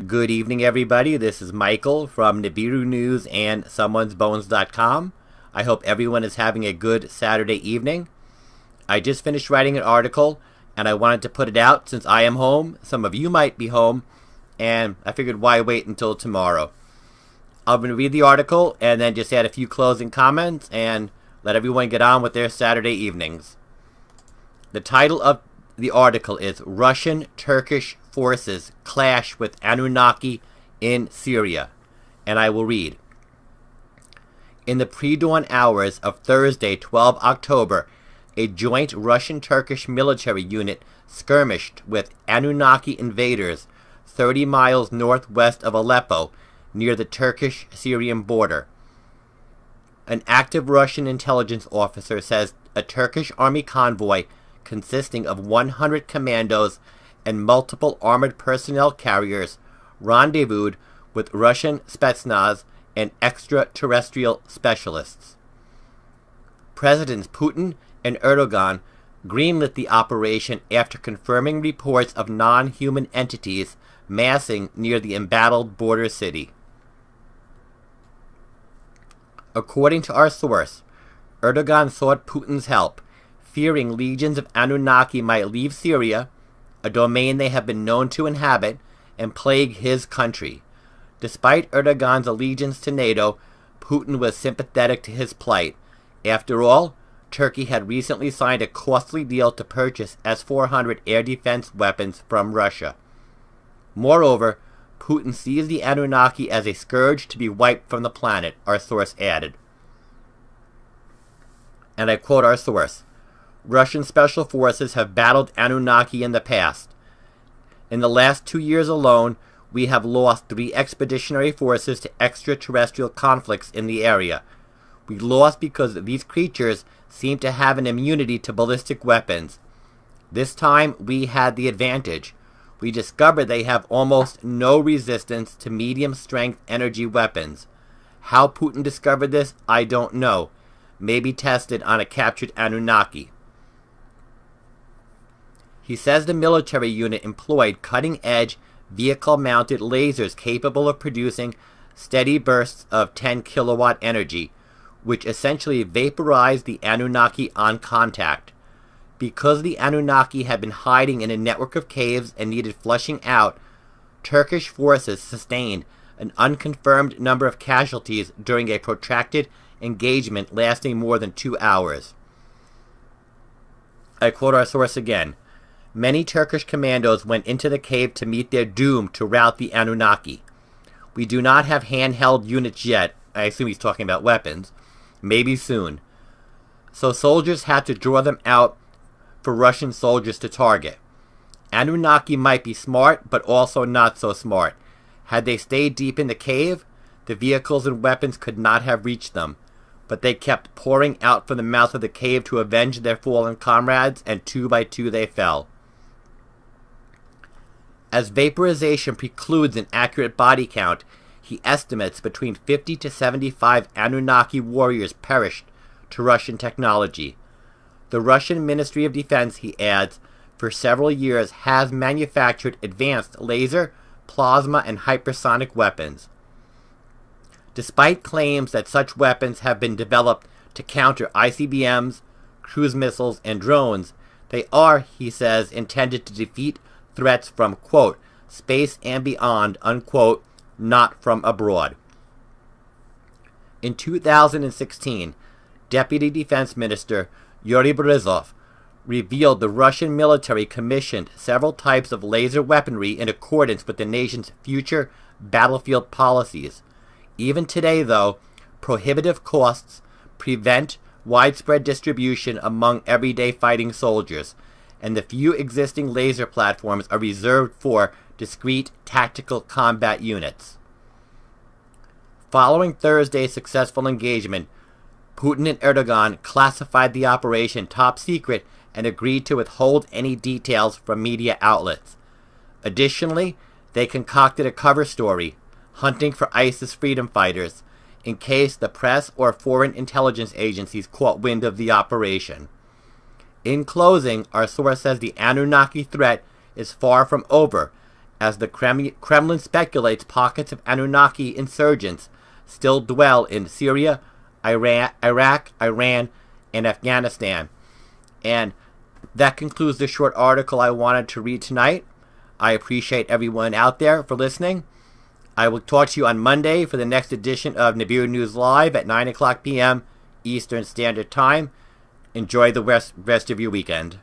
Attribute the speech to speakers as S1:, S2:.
S1: Good evening, everybody. This is Michael from Nibiru News and Someone'sBones.com. I hope everyone is having a good Saturday evening. I just finished writing an article, and I wanted to put it out since I am home. Some of you might be home, and I figured why wait until tomorrow. I'm going to read the article and then just add a few closing comments and let everyone get on with their Saturday evenings. The title of the article is Russian-Turkish Forces Clash with Annunaki in Syria, and I will read. In the pre-dawn hours of Thursday, 12 October, a joint Russian-Turkish military unit skirmished with Annunaki invaders 30 miles northwest of Aleppo, near the Turkish-Syrian border. An active Russian intelligence officer says a Turkish army convoy consisting of 100 commandos and multiple armored personnel carriers rendezvoused with Russian Spetsnaz and extraterrestrial specialists. Presidents Putin and Erdogan greenlit the operation after confirming reports of non-human entities massing near the embattled border city. According to our source, Erdogan sought Putin's help, fearing legions of Annunaki might leave Syria, a domain they have been known to inhabit, and plague his country. Despite Erdogan's allegiance to NATO, Putin was sympathetic to his plight. After all, Turkey had recently signed a costly deal to purchase S-400 air defense weapons from Russia. Moreover, Putin sees the Annunaki as a scourge to be wiped from the planet, our source added. And I quote our source, Russian special forces have battled Annunaki in the past. In the last 2 years alone, we have lost 3 expeditionary forces to extraterrestrial conflicts in the area. We lost because these creatures seem to have an immunity to ballistic weapons. This time, we had the advantage. We discovered they have almost no resistance to medium-strength energy weapons. How Putin discovered this, I don't know. Maybe tested on a captured Annunaki. He says the military unit employed cutting-edge, vehicle-mounted lasers capable of producing steady bursts of 10 kilowatt energy, which essentially vaporized the Annunaki on contact. Because the Annunaki had been hiding in a network of caves and needed flushing out, Turkish forces sustained an unconfirmed number of casualties during a protracted engagement lasting more than 2 hours. I quote our source again. Many Turkish commandos went into the cave to meet their doom to rout the Annunaki. We do not have handheld units yet. I assume he's talking about weapons. Maybe soon. So soldiers had to draw them out for Russian soldiers to target. Annunaki might be smart, but also not so smart. Had they stayed deep in the cave, the vehicles and weapons could not have reached them, but they kept pouring out from the mouth of the cave to avenge their fallen comrades, and 2 by 2 they fell. As vaporization precludes an accurate body count, he estimates between 50 to 75 Annunaki warriors perished to Russian technology. The Russian Ministry of Defense, he adds, for several years has manufactured advanced laser, plasma, and hypersonic weapons. Despite claims that such weapons have been developed to counter ICBMs, cruise missiles, and drones, they are, he says, intended to defeat threats from, quote, space and beyond, unquote, not from abroad. In 2016, Deputy Defense Minister Yuri Borisov revealed the Russian military commissioned several types of laser weaponry in accordance with the nation's future battlefield policies. Even today, though, prohibitive costs prevent widespread distribution among everyday fighting soldiers, and the few existing laser platforms are reserved for discrete tactical combat units. Following Thursday's successful engagement, Putin and Erdogan classified the operation top secret and agreed to withhold any details from media outlets. Additionally, they concocted a cover story, hunting for ISIS freedom fighters, in case the press or foreign intelligence agencies caught wind of the operation. In closing, our source says the Annunaki threat is far from over, as the Kremlin speculates pockets of Annunaki insurgents still dwell in Syria, Iraq, Iran, and Afghanistan. And that concludes the short article I wanted to read tonight. I appreciate everyone out there for listening. I will talk to you on Monday for the next edition of Nibiru News Live at 9 o'clock p.m. Eastern Standard Time. Enjoy the rest of your weekend.